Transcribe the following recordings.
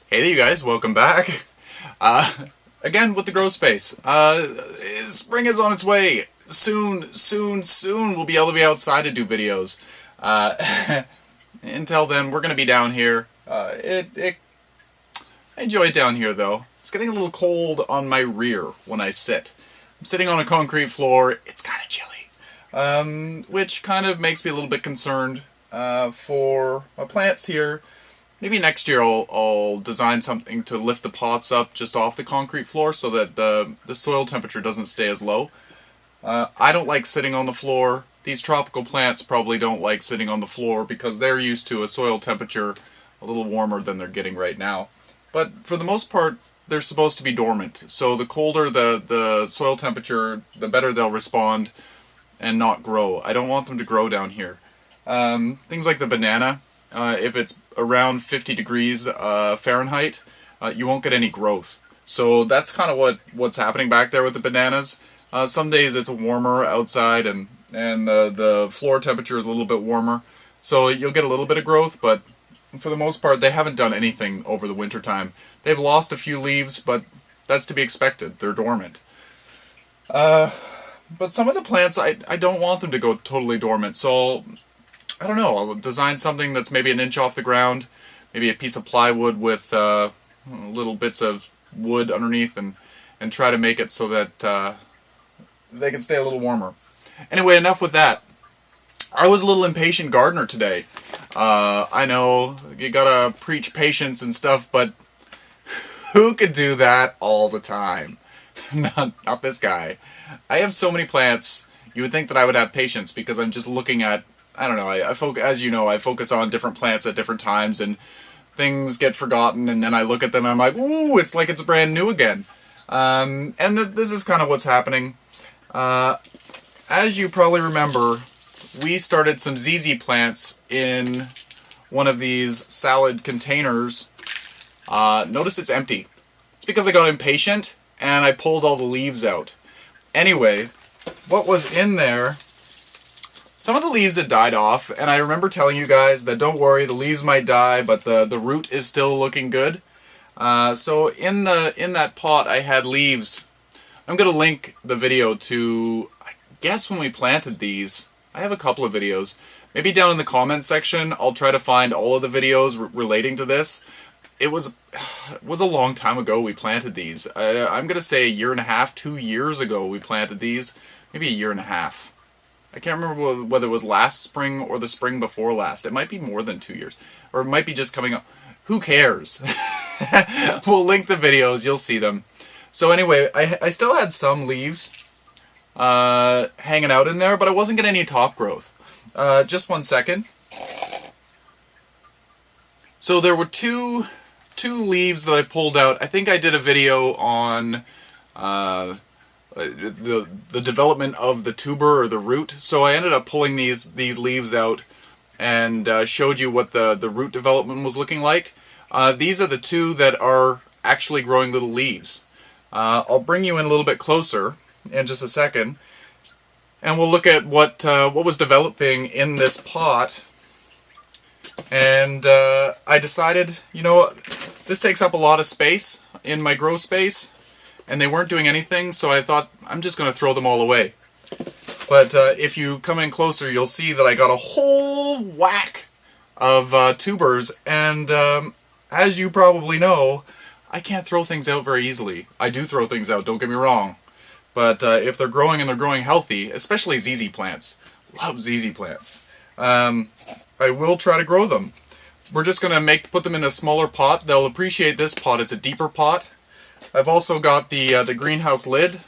Hey there, you guys, welcome back. Again with the grow space. Spring is on its way. Soon we'll be able to be outside to do videos. Until then, we're going to be down here. I enjoy it down here, though. It's getting a little cold on my rear when I sit. I'm sitting on a concrete floor. It's kind of chilly. Which kind of makes me a little bit concerned for my plants here. Maybe next year I'll design something to lift the pots up just off the concrete floor so that the soil temperature doesn't stay as low. I don't like sitting on the floor. These tropical plants probably don't like sitting on the floor because they're used to a soil temperature a little warmer than they're getting right now. But for the most part, they're supposed to be dormant. So the colder the soil temperature, the better they'll respond and not grow. I don't want them to grow down here. Things like the banana. If it's around 50 degrees Fahrenheit, you won't get any growth. So that's kind of what's happening back there with the bananas. Some days it's warmer outside and the floor temperature is a little bit warmer. So you'll get a little bit of growth, but for the most part they haven't done anything over the winter time. They've lost a few leaves, but that's to be expected. They're dormant. But some of the plants, I don't want them to go totally dormant, so I don't know, I'll design something that's maybe an inch off the ground, maybe a piece of plywood with little bits of wood underneath and try to make it so that they can stay a little warmer. Anyway, enough with that. I was a little impatient gardener today. I know, you gotta preach patience and stuff, but who could do that all the time? Not this guy. I have so many plants, you would think that I would have patience because I'm just looking at, I don't know, as you know, I focus on different plants at different times and things get forgotten and then I look at them and I'm like, ooh, it's like it's brand new again. This is kind of what's happening. As you probably remember, we started some ZZ plants in one of these salad containers. Notice it's empty. It's because I got impatient and I pulled all the leaves out. Anyway, what was in there, some of the leaves had died off, and I remember telling you guys that don't worry, the leaves might die, but the root is still looking good. So in that pot I had leaves. I'm going to link the video to, I guess when we planted these. I have a couple of videos. Maybe down in the comments section I'll try to find all of the videos relating to this. It was a long time ago we planted these. I'm going to say a year and a half, 2 years ago we planted these. Maybe a year and a half. I can't remember whether it was last spring or the spring before last. It might be more than 2 years. Or it might be just coming up. Who cares? We'll link the videos. You'll see them. So anyway, I still had some leaves hanging out in there, but I wasn't getting any top growth. Just 1 second. So there were two leaves that I pulled out. I think I did a video on the development of the tuber or the root. So I ended up pulling these leaves out and showed you what the root development was looking like. These are the two that are actually growing little leaves. I'll bring you in a little bit closer in just a second, and we'll look at what was developing in this pot. And I decided, you know what, this takes up a lot of space in my grow space, and they weren't doing anything, so I thought I'm just going to throw them all away. But if you come in closer, you'll see that I got a whole whack of tubers, and as you probably know, I can't throw things out very easily. I do throw things out, don't get me wrong, but if they're growing and they're growing healthy, especially ZZ plants, love ZZ plants, I will try to grow them. We're just going to put them in a smaller pot. They'll appreciate this pot. It's a deeper pot. I've also got the greenhouse lid.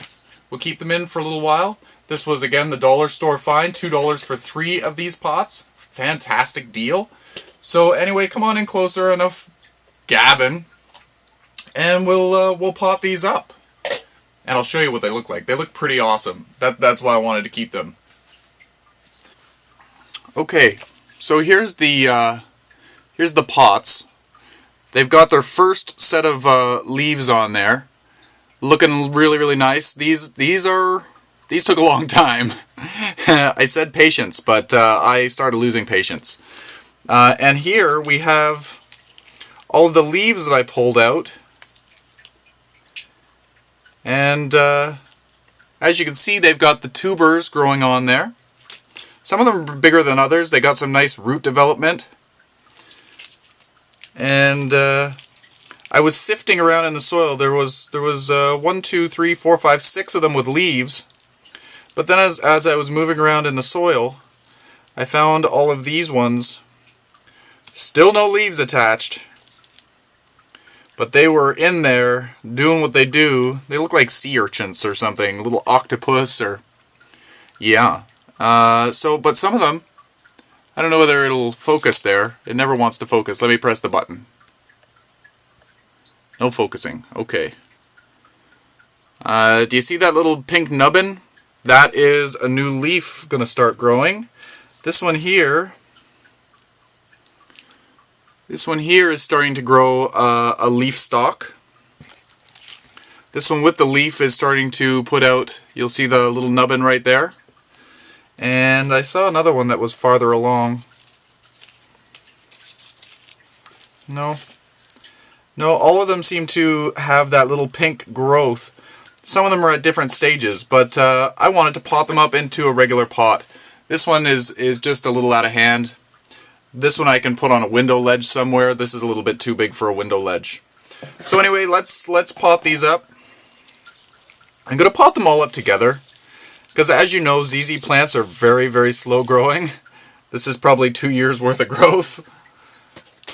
We'll keep them in for a little while. This was, again, the dollar store find. $2 for 3 of these pots. Fantastic deal. So anyway, come on in closer. Enough gabbing. And we'll pot these up. And I'll show you what they look like. They look pretty awesome. That's why I wanted to keep them. Okay, so here's the pots. They've got their first set of leaves on there, looking really nice. These took a long time. I said patience, but I started losing patience. And here we have all of the leaves that I pulled out. And as you can see, they've got the tubers growing on there. Some of them are bigger than others. They got some nice root development. And I was sifting around in the soil. There was 1, 2, 3, 4, 5, 6 of them with leaves. But then as I was moving around in the soil, I found all of these ones. Still no leaves attached. But they were in there doing what they do. They look like sea urchins or something. A little octopus or... yeah. But some of them, I don't know whether it'll focus there. It never wants to focus. Let me press the button. No focusing. Okay. Do you see that little pink nubbin? That is a new leaf going to start growing. This one here is starting to grow a leaf stalk. This one with the leaf is starting to put out, you'll see the little nubbin right there. And I saw another one that was farther along. No, all of them seem to have that little pink growth. Some of them are at different stages, but I wanted to pot them up into a regular pot. This one is just a little out of hand. This one I can put on a window ledge somewhere. This is a little bit too big for a window ledge. So anyway, let's pot these up. I'm going to pot them all up together, because as you know, ZZ plants are very, very slow growing. This is probably 2 years worth of growth.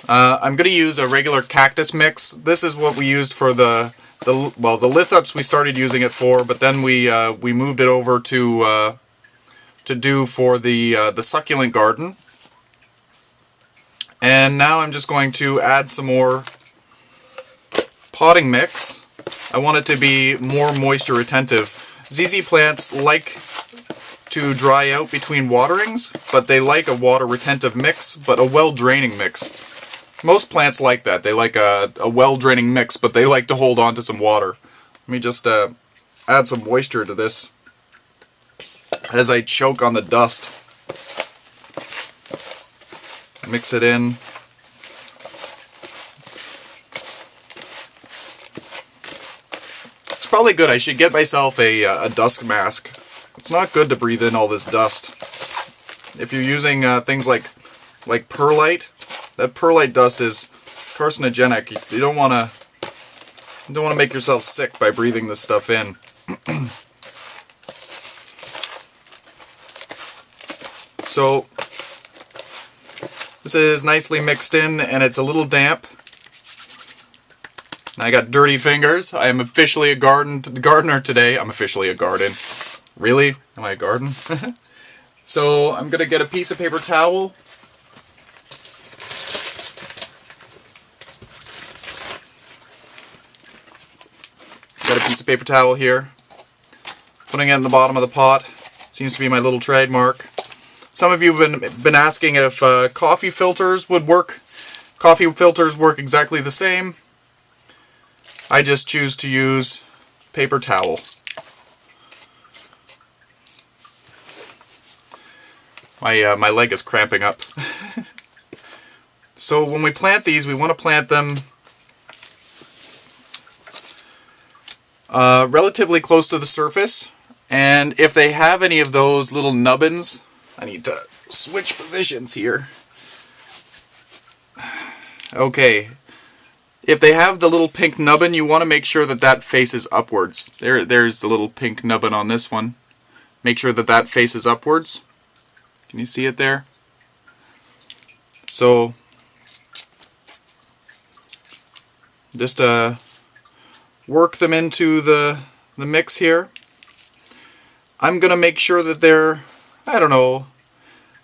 I'm going to use a regular cactus mix. This is what we used for the lithops we started using it for, but then we moved it over to do for the succulent garden. And now I'm just going to add some more potting mix. I want it to be more moisture retentive. ZZ plants like to dry out between waterings, but they like a water retentive mix, but a well draining mix. Most plants like that. They like a well draining mix, but they like to hold on to some water. Let me just add some moisture to this as I choke on the dust. Mix it in. It's probably good. I should get myself a dust mask. It's not good to breathe in all this dust. If you're using things like perlite, that perlite dust is carcinogenic. You don't want to make yourself sick by breathing this stuff in. So this is nicely mixed in, and it's a little damp. I got dirty fingers. I am officially a gardener today. I'm officially a garden. Really? Am I a garden? So I'm going to get a piece of paper towel. Got a piece of paper towel here. Putting it in the bottom of the pot. Seems to be my little trademark. Some of you have been asking if coffee filters would work. Coffee filters work exactly the same. I just choose to use paper towel. My leg is cramping up. So when we plant these, we want to plant them relatively close to the surface. And if they have any of those little nubbins, I need to switch positions here. Okay. If they have the little pink nubbin, you want to make sure that that faces upwards. There's the little pink nubbin on this one. Make sure that that faces upwards. Can you see it there? So, just work them into the mix here. I'm going to make sure that they're, I don't know,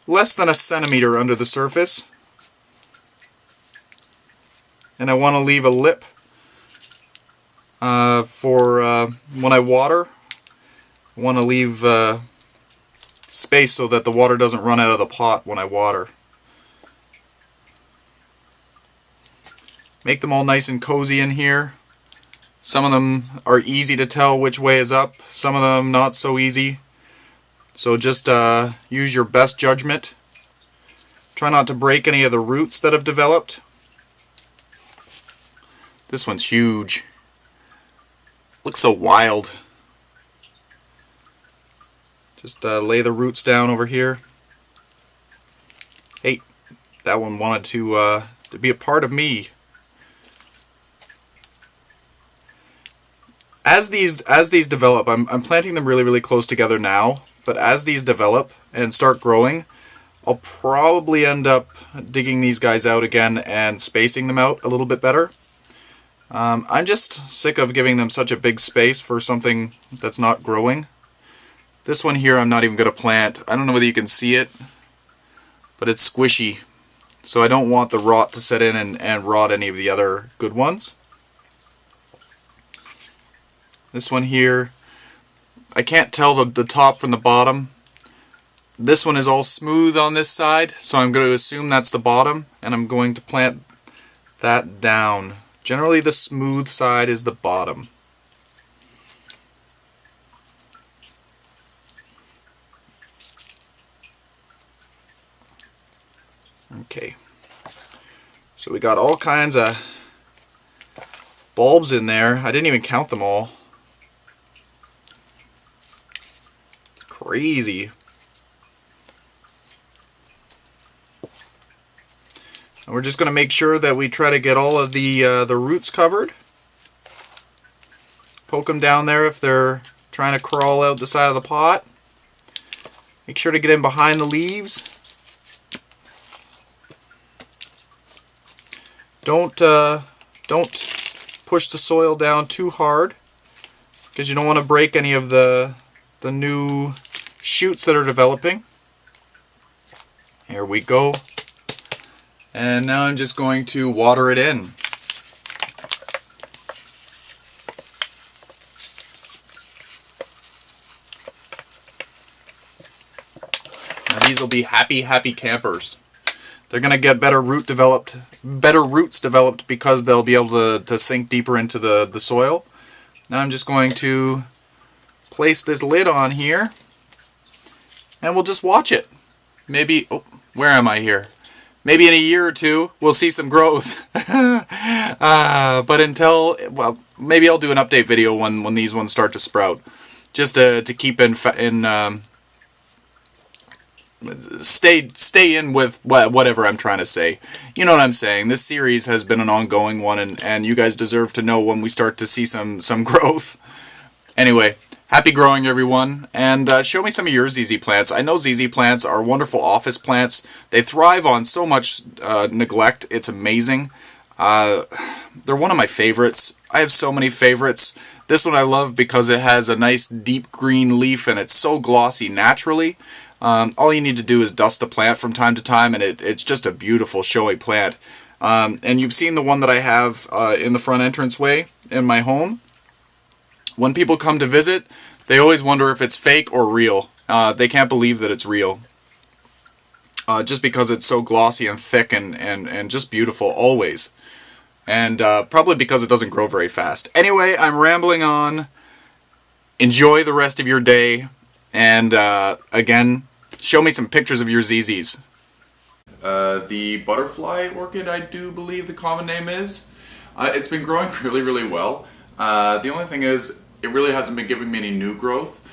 less than a centimeter under the surface. And I want to leave a lip for when I water. I want to leave space so that the water doesn't run out of the pot when I water. Make them all nice and cozy in here. Some of them are easy to tell which way is up, some of them not so easy. So just use your best judgment. Try not to break any of the roots that have developed. This one's huge. Looks so wild. Just lay the roots down over here. Hey, that one wanted to be a part of me. As these develop, I'm planting them really close together now, but as these develop and start growing, I'll probably end up digging these guys out again and spacing them out a little bit better. I'm just sick of giving them such a big space for something that's not growing. This one here I'm not even going to plant. I don't know whether you can see it, but it's squishy. So I don't want the rot to set in and rot any of the other good ones. This one here, I can't tell the top from the bottom. This one is all smooth on this side, so I'm going to assume that's the bottom, and I'm going to plant that down. Generally the smooth side is the bottom. Okay, so we got all kinds of bulbs in there. I didn't even count them all. Crazy. And we're just going to make sure that we try to get all of the roots covered. Poke them down there if they're trying to crawl out the side of the pot. Make sure to get in behind the leaves. Don't push the soil down too hard, because you don't want to break any of the new shoots that are developing. Here we go. And now I'm just going to water it in. Now these will be happy campers. They're going to get better roots developed because they'll be able to sink deeper into the soil. Now I'm just going to place this lid on here, and we'll just watch it. Maybe, oh, where am I here? Maybe in a year or two we'll see some growth. But until, well, maybe I'll do an update video when these ones start to sprout, just to keep stay in with whatever I'm trying to say. You know what I'm saying. This series has been an ongoing one, and you guys deserve to know when we start to see some growth. Anyway, happy growing, everyone, and show me some of your ZZ plants. I know ZZ plants are wonderful office plants. They thrive on so much neglect. It's amazing. They're one of my favorites. I have so many favorites. This one I love because it has a nice deep green leaf and it's so glossy naturally. All you need to do is dust the plant from time to time, and it's just a beautiful, showy plant. And you've seen the one that I have in the front entranceway in my home. When people come to visit, they always wonder if it's fake or real. They can't believe that it's real. Just because it's so glossy and thick and just beautiful always. And probably because it doesn't grow very fast. Anyway, I'm rambling on. Enjoy the rest of your day. And again, show me some pictures of your ZZs. The butterfly orchid, I do believe the common name is. It's been growing really well. The only thing is, it really hasn't been giving me any new growth.